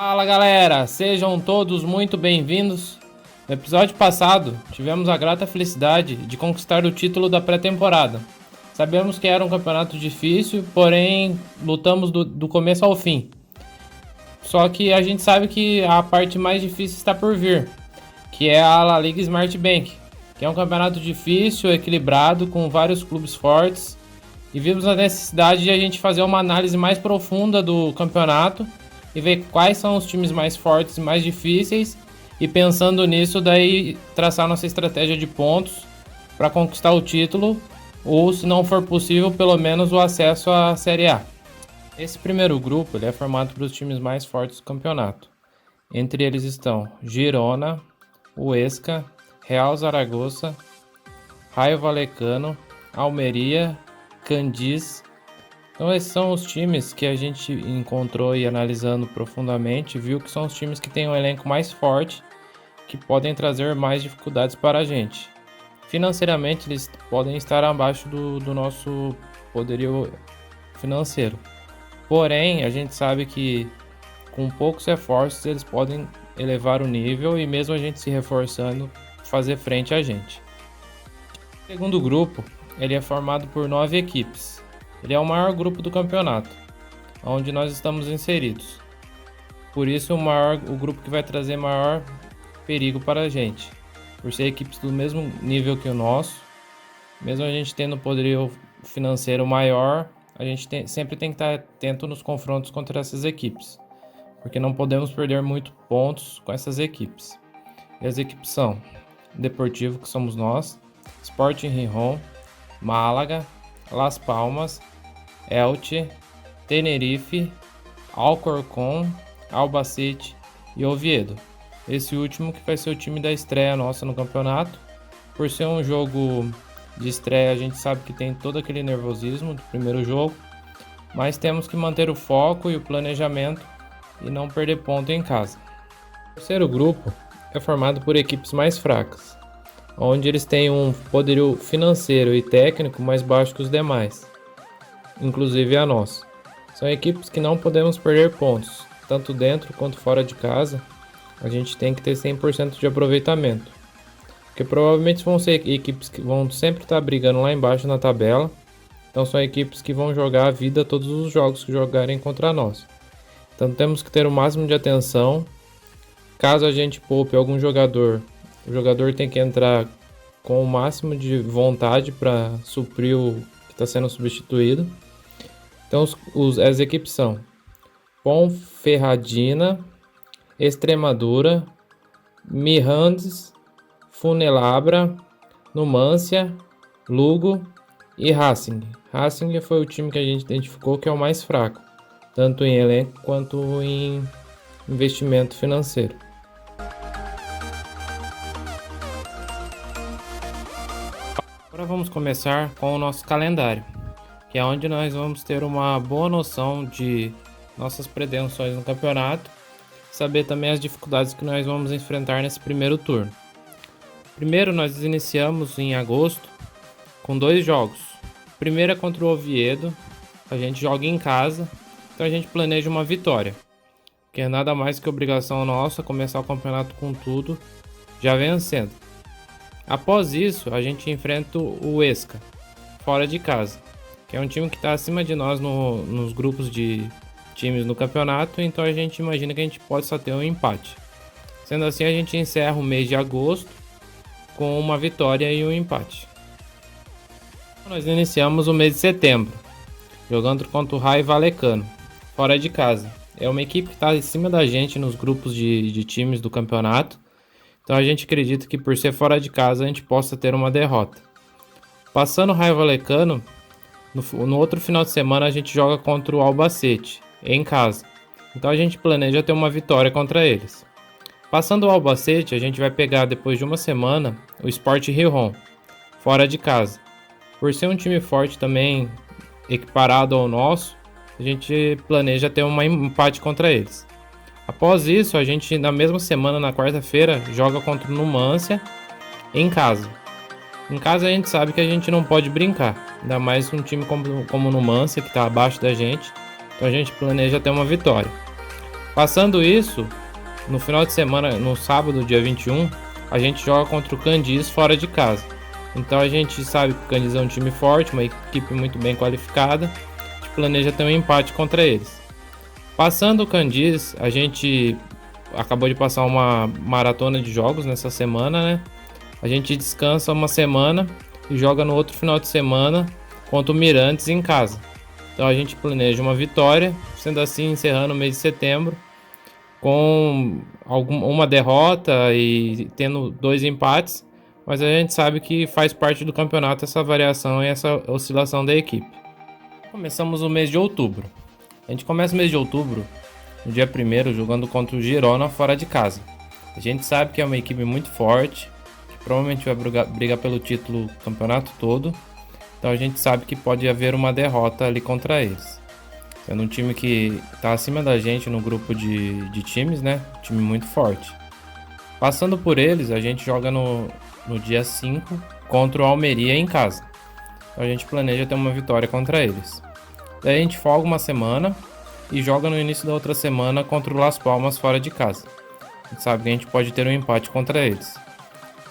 Fala galera, sejam todos muito bem-vindos. No episódio passado, tivemos a grata felicidade de conquistar o título da pré-temporada. Sabemos que era um campeonato difícil, porém lutamos do começo ao fim. Só que a gente sabe que a parte mais difícil está por vir, que é a La Liga Smart Bank, que é um campeonato difícil, equilibrado, com vários clubes fortes. E vimos a necessidade de a gente fazer uma análise mais profunda do campeonato e ver quais são os times mais fortes e mais difíceis, e pensando nisso, daí traçar nossa estratégia de pontos para conquistar o título, ou se não for possível, pelo menos o acesso à Série A. Esse primeiro grupo ele é formado pelos times mais fortes do campeonato. Entre eles estão Girona, Huesca, Real Zaragoza, Rayo Vallecano, Almeria, Cádiz. Então esses são os times que a gente encontrou e analisando profundamente, viu que são os times que têm um elenco mais forte, que podem trazer mais dificuldades para a gente. Financeiramente eles podem estar abaixo do nosso poderio financeiro. Porém, a gente sabe que com poucos esforços eles podem elevar o nível e mesmo a gente se reforçando, fazer frente a gente. O segundo grupo, ele é formado por 9 equipes. Ele é o maior grupo do campeonato, onde nós estamos inseridos. Por isso o grupo que vai trazer maior perigo para a gente. Por ser equipes do mesmo nível que o nosso, mesmo a gente tendo poderio financeiro maior, a gente sempre tem que estar atento nos confrontos contra essas equipes, porque não podemos perder muito pontos com essas equipes. E as equipes são Deportivo, que somos nós, Sporting Gijón, Málaga, Las Palmas, Elche, Tenerife, Alcorcón, Albacete e Oviedo. Esse último que vai ser o time da estreia nossa no campeonato. Por ser um jogo de estreia, a gente sabe que tem todo aquele nervosismo do primeiro jogo, mas temos que manter o foco e o planejamento e não perder ponto em casa. O terceiro grupo é formado por equipes mais fracas, onde eles têm um poderio financeiro e técnico mais baixo que os demais, inclusive a nossa. São equipes que não podemos perder pontos, tanto dentro quanto fora de casa. A gente tem que ter 100% de aproveitamento, porque provavelmente vão ser equipes que vão sempre estar brigando lá embaixo na tabela. Então são equipes que vão jogar a vida todos os jogos que jogarem contra nós. Então temos que ter o máximo de atenção. Caso a gente poupe algum jogador, o jogador tem que entrar com o máximo de vontade para suprir o que está sendo substituído. Então as equipes são Ponferradina, Extremadura, Mirandes, Fuenlabrada, Numancia, Lugo e Racing. Racing foi o time que a gente identificou que é o mais fraco, tanto em elenco quanto em investimento financeiro. Agora vamos começar com o nosso calendário, que é onde nós vamos ter uma boa noção de nossas pretensões no campeonato, saber também as dificuldades que nós vamos enfrentar nesse primeiro turno. Primeiro, nós iniciamos em agosto com 2 jogos. O primeiro é contra o Oviedo, a gente joga em casa, então a gente planeja uma vitória, que é nada mais que obrigação nossa começar o campeonato com tudo, já vencendo. Após isso, a gente enfrenta o Huesca, fora de casa, que é um time que está acima de nós nos grupos de times no campeonato, então a gente imagina que a gente pode só ter um empate. Sendo assim, a gente encerra o mês de agosto com uma vitória e um empate. Nós iniciamos o mês de setembro, jogando contra o Rayo Vallecano, fora de casa. É uma equipe que está acima da gente nos grupos de times do campeonato, então a gente acredita que por ser fora de casa a gente possa ter uma derrota. Passando o Rayo Vallecano, no outro final de semana a gente joga contra o Albacete, em casa. Então a gente planeja ter uma vitória contra eles. Passando o Albacete, a gente vai pegar depois de uma semana o Sporting Gijón, fora de casa. Por ser um time forte também, equiparado ao nosso, a gente planeja ter um empate contra eles. Após isso, a gente na mesma semana, na quarta-feira, joga contra o Numancia em casa. Em casa a gente sabe que a gente não pode brincar, ainda mais um time como o Numancia, que está abaixo da gente. Então a gente planeja ter uma vitória. Passando isso, no final de semana, no sábado, dia 21, a gente joga contra o Candis fora de casa. Então a gente sabe que o Candis é um time forte, uma equipe muito bem qualificada. A gente planeja ter um empate contra eles. Passando o Candis, a gente acabou de passar uma maratona de jogos nessa semana, né? A gente descansa uma semana e joga no outro final de semana contra o Mirantes em casa. Então a gente planeja uma vitória, sendo assim encerrando o mês de setembro com uma derrota e tendo 2 empates, mas a gente sabe que faz parte do campeonato essa variação e essa oscilação da equipe. Começamos o mês de outubro. A gente começa o mês de outubro no dia 1º jogando contra o Girona fora de casa. A gente sabe que é uma equipe muito forte, que provavelmente vai brigar pelo título do campeonato todo. Então a gente sabe que pode haver uma derrota ali contra eles. Sendo um time que está acima da gente no grupo de times, né? Um time muito forte. Passando por eles, a gente joga no dia 5 contra o Almeria em casa. Então a gente planeja ter uma vitória contra eles. Daí a gente folga uma semana e joga no início da outra semana contra o Las Palmas fora de casa. A gente sabe que a gente pode ter um empate contra eles.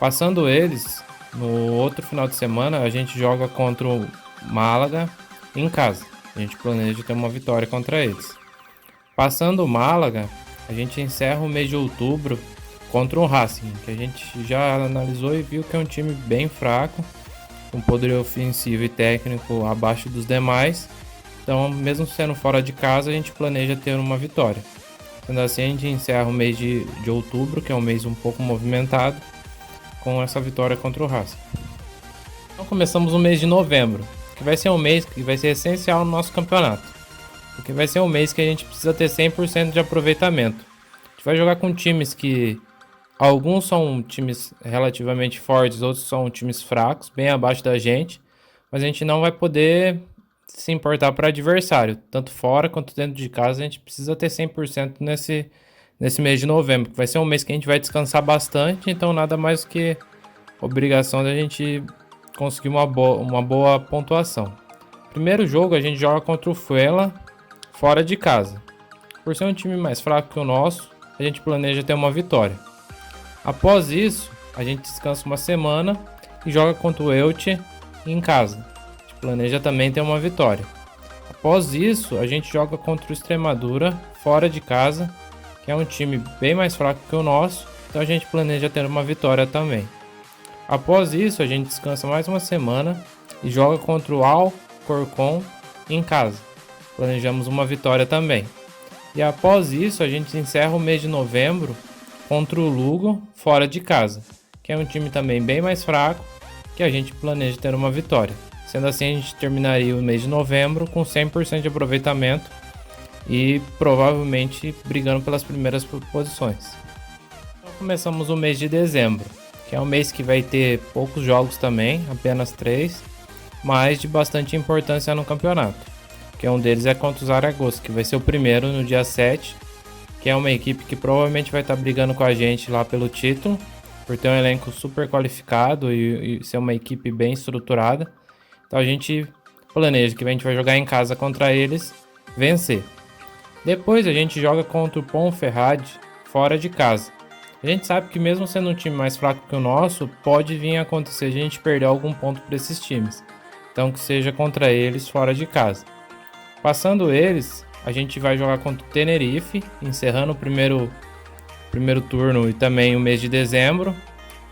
Passando eles, no outro final de semana a gente joga contra o Málaga em casa. A gente planeja ter uma vitória contra eles. Passando o Málaga, a gente encerra o mês de outubro contra o Racing, que a gente já analisou e viu que é um time bem fraco, com poder ofensivo e técnico abaixo dos demais. Então, mesmo sendo fora de casa, a gente planeja ter uma vitória. Sendo assim, a gente encerra o mês de outubro, que é um mês um pouco movimentado, com essa vitória contra o Racing. Então, começamos o mês de novembro, que vai ser um mês que vai ser essencial no nosso campeonato, porque vai ser um mês que a gente precisa ter 100% de aproveitamento. A gente vai jogar com times que alguns são times relativamente fortes, outros são times fracos, bem abaixo da gente, mas a gente não vai poder se importar para adversário, tanto fora quanto dentro de casa. A gente precisa ter 100% nesse mês de novembro, que vai ser um mês que a gente vai descansar bastante, então nada mais que obrigação da gente conseguir uma boa pontuação. Primeiro jogo a gente joga contra o Fuela fora de casa. Por ser um time mais fraco que o nosso, a gente planeja ter uma vitória. Após isso, a gente descansa uma semana e joga contra o Elche em casa. A gente planeja também ter uma vitória. Após isso, a gente joga contra o Extremadura fora de casa, que é um time bem mais fraco que o nosso, então a gente planeja ter uma vitória também. Após isso, a gente descansa mais uma semana e joga contra o Alcorcón em casa. Planejamos uma vitória também. E após isso, a gente encerra o mês de novembro contra o Lugo fora de casa, que é um time também bem mais fraco, que a gente planeja ter uma vitória. Sendo assim, a gente terminaria o mês de novembro com 100% de aproveitamento e provavelmente brigando pelas primeiras posições. Então, começamos o mês de dezembro, que é um mês que vai ter poucos jogos também, apenas 3, mas de bastante importância no campeonato, que um deles é contra o Zaragoza, que vai ser o primeiro no dia 7, que é uma equipe que provavelmente vai estar brigando com a gente lá pelo título, por ter um elenco super qualificado e ser uma equipe bem estruturada. Então a gente planeja que a gente vai jogar em casa contra eles, vencer. Depois a gente joga contra o Ponferrad fora de casa. A gente sabe que mesmo sendo um time mais fraco que o nosso, pode vir a acontecer a gente perder algum ponto para esses times. Então que seja contra eles fora de casa. Passando eles, a gente vai jogar contra o Tenerife, encerrando o primeiro turno e também o mês de dezembro,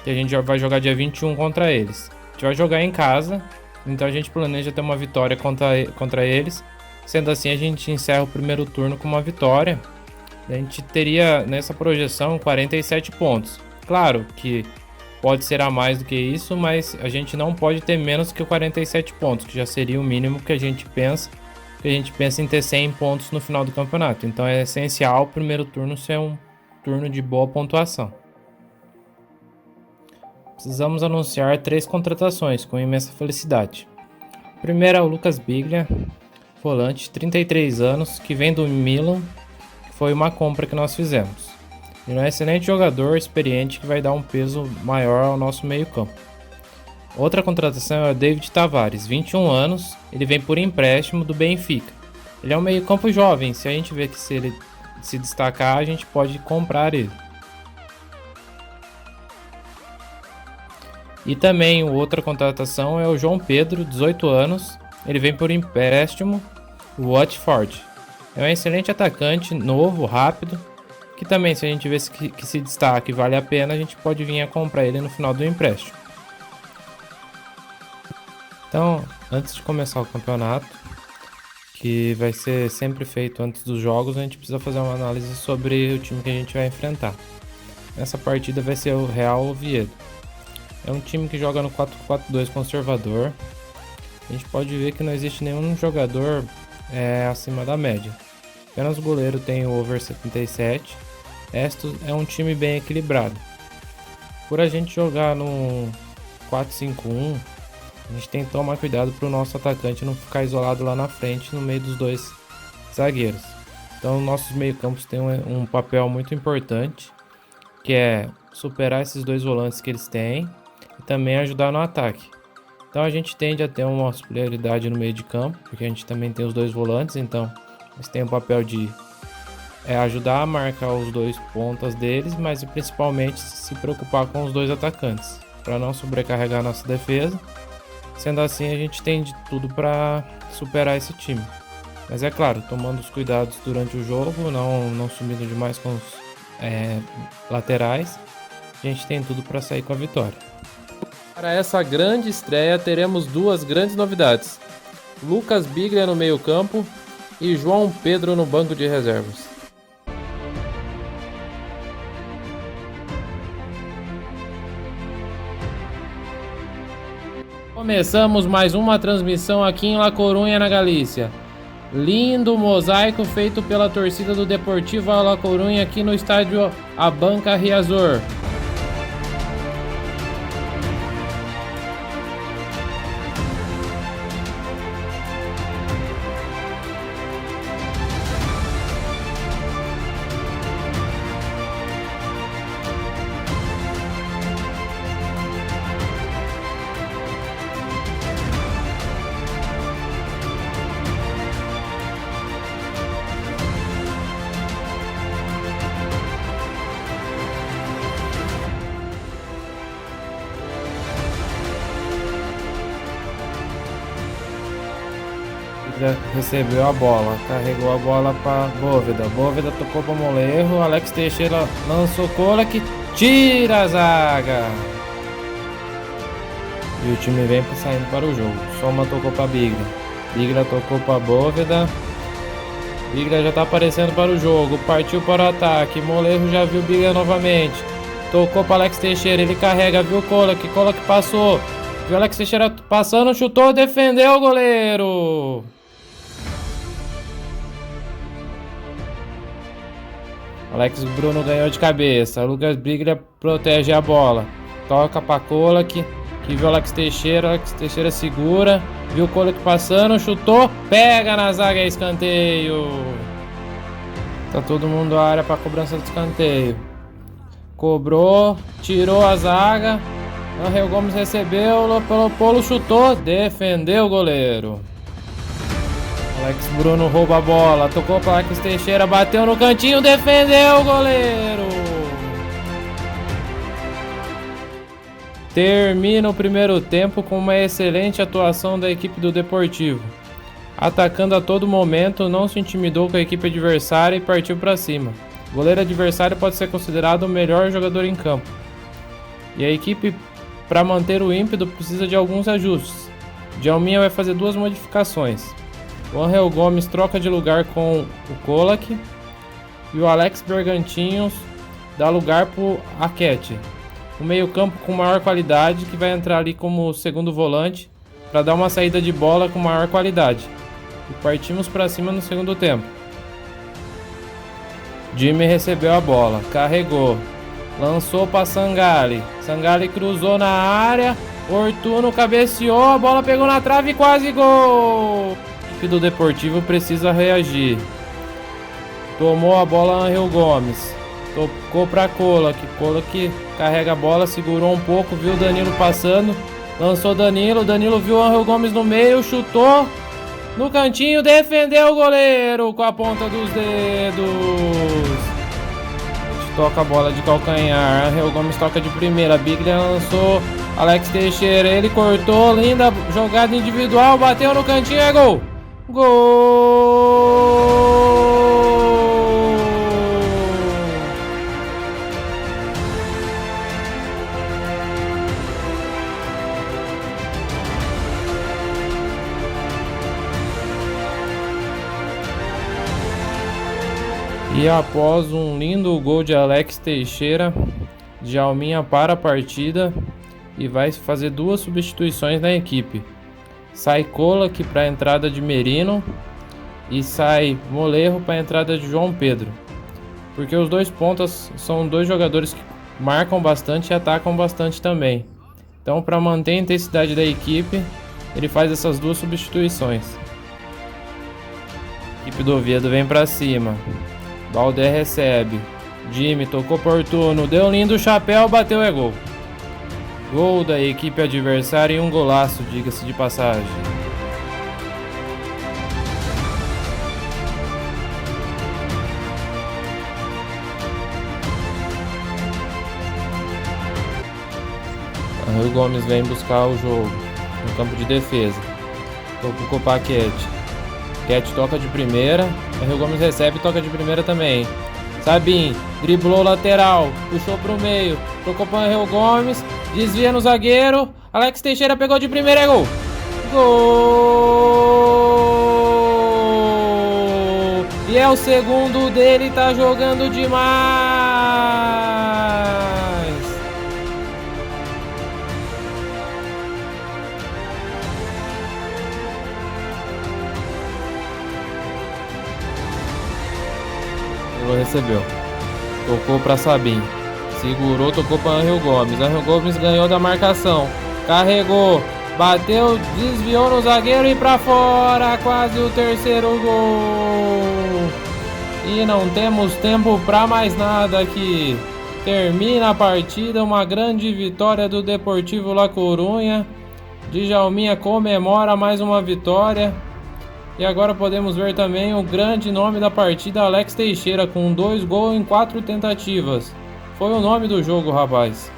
que a gente já vai jogar dia 21 contra eles. A gente vai jogar em casa, então a gente planeja ter uma vitória contra eles. Sendo assim, a gente encerra o primeiro turno com uma vitória. A gente teria nessa projeção 47 pontos. Claro que pode ser a mais do que isso, mas a gente não pode ter menos que 47 pontos, que já seria o mínimo que a gente pensa. Que a gente pensa em ter 100 pontos no final do campeonato. Então é essencial o primeiro turno ser um turno de boa pontuação. Precisamos anunciar 3 contratações com imensa felicidade. A primeira é o Lucas Biglia, volante, 33 anos, que vem do Milan. Foi uma compra que nós fizemos. Ele é um excelente jogador, experiente, que vai dar um peso maior ao nosso meio campo. Outra contratação é o David Tavares, 21 anos, ele vem por empréstimo do Benfica. Ele é um meio campo jovem, se a gente vê que se ele se destacar, a gente pode comprar ele. E também outra contratação é o João Pedro, 18 anos. Ele vem por empréstimo, o Watford. É um excelente atacante, novo, rápido, que também, se a gente vê que se destaca e vale a pena, a gente pode vir a comprar ele no final do empréstimo. Então, antes de começar o campeonato, que vai ser sempre feito antes dos jogos, a gente precisa fazer uma análise sobre o time que a gente vai enfrentar. Essa partida vai ser o Real Oviedo. É um time que joga no 4-4-2 conservador. A gente pode ver que não existe nenhum jogador acima da média. Apenas o goleiro tem o over 77. Este é um time bem equilibrado. Por a gente jogar no 4-5-1, a gente tem que tomar cuidado para o nosso atacante não ficar isolado lá na frente, no meio dos dois zagueiros. Então, nossos meio-campos têm um papel muito importante, que é superar esses dois volantes que eles têm e também ajudar no ataque. Então, a gente tende a ter uma superioridade no meio de campo, porque a gente também tem os dois volantes, então eles têm o papel de ajudar a marcar os dois pontas deles, mas principalmente se preocupar com os dois atacantes, para não sobrecarregar a nossa defesa. Sendo assim, a gente tem de tudo para superar esse time. Mas é claro, tomando os cuidados durante o jogo, não subindo demais com os laterais, a gente tem tudo para sair com a vitória. Para essa grande estreia, teremos duas grandes novidades: Lucas Biglia no meio-campo e João Pedro no banco de reservas. Começamos mais uma transmissão aqui em La Coruña, na Galícia. Lindo mosaico feito pela torcida do Deportivo La Coruña aqui no estádio Abanca Riazor. Recebeu a bola, carregou a bola para Bóveda. Bóveda tocou para Molerro. Alex Teixeira lançou Kolak, tira a zaga. E o time vem saindo para o jogo. Soma tocou para Biglia. Biglia tocou para Bóveda. Biglia já está aparecendo para o jogo. Partiu para o ataque. Molerro já viu Biglia novamente. Tocou para Alex Teixeira. Ele carrega, viu Kolak. Kolak passou. Viu Alex Teixeira passando, chutou, defendeu o goleiro. Alex Bruno ganhou de cabeça. Lucas Biglia protege a bola. Toca para Kolak, que viu Alex Teixeira. Alex Teixeira segura. Viu o Kolak passando, chutou. Pega na zaga, é escanteio. Tá todo mundo na área para cobrança do escanteio. Cobrou, tirou a zaga. Angel Gomes recebeu, Polo chutou, defendeu o goleiro. Alex Bruno rouba a bola, tocou para Alex Teixeira, bateu no cantinho, defendeu o goleiro. Termina o primeiro tempo com uma excelente atuação da equipe do Deportivo. Atacando a todo momento, não se intimidou com a equipe adversária e partiu para cima. O goleiro adversário pode ser considerado o melhor jogador em campo. E a equipe, para manter o ímpeto, precisa de alguns ajustes. Djalminha vai fazer duas modificações. O Angel Gomes troca de lugar com o Kolak e o Alex Bergantinhos dá lugar para o Aket. O meio-campo com maior qualidade, que vai entrar ali como segundo volante para dar uma saída de bola com maior qualidade. E partimos para cima no segundo tempo. Jimmy recebeu a bola, carregou, lançou para Sangalli. Sangalli cruzou na área, Ortuno cabeceou, a bola pegou na trave e quase gol! A equipe do Deportivo precisa reagir. Tomou a bola Angel Gomes, tocou para Kolak. Kolak carrega a bola, segurou um pouco, viu Danilo passando, lançou Danilo viu Angel Gomes no meio, chutou, No cantinho, defendeu o goleiro com a ponta dos dedos. Toca a bola de calcanhar. Angel Gomes toca de primeira. Biglia lançou. Alex Teixeira, ele cortou. Linda jogada individual. Bateu no cantinho, é gol. Gol! E após um lindo gol de Alex Teixeira, Djalminha para a partida e vai fazer duas substituições na equipe. Sai Colac para a entrada de Merino e sai Molerro para a entrada de João Pedro. Porque os dois pontas são dois jogadores que marcam bastante e atacam bastante também. Então, para manter a intensidade da equipe, ele faz essas duas substituições. A equipe do Oviedo vem para cima. Baldé recebe. Jimmy tocou oportuno. Deu lindo chapéu, bateu, é gol. Gol da equipe adversária e um golaço, diga-se de passagem. Angel Gomes vem buscar o jogo no campo de defesa. Tocou com o Paquete. Cat toca de primeira. Angel Gomes recebe e toca de primeira também. Sabin driblou o lateral, puxou pro meio, tocou para Angel Gomes, desvia no zagueiro. Alex Teixeira pegou de primeira, é gol. Gol! E é o segundo dele, tá jogando demais. Recebeu, tocou para Sabin, segurou, tocou para Angel Gomes. Angel Gomes ganhou da marcação, carregou, bateu, desviou no zagueiro e para fora, quase o terceiro gol. E não temos tempo para mais nada aqui. Termina a partida, uma grande vitória do Deportivo La Coruña. Djalminha comemora mais uma vitória. E agora podemos ver também o grande nome da partida, Alex Teixeira, com 2 gols em 4 tentativas. Foi o nome do jogo, rapaz.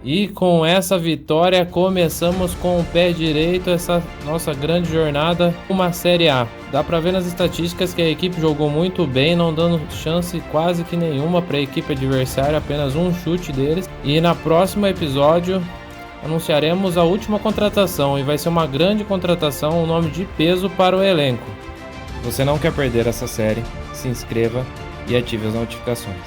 E com essa vitória começamos com o pé direito essa nossa grande jornada, uma Série A. Dá pra ver nas estatísticas que a equipe jogou muito bem, não dando chance quase que nenhuma para a equipe adversária, apenas um chute deles. E na próximo episódio anunciaremos a última contratação e vai ser uma grande contratação, um nome de peso para o elenco. Se você não quer perder essa série, se inscreva e ative as notificações.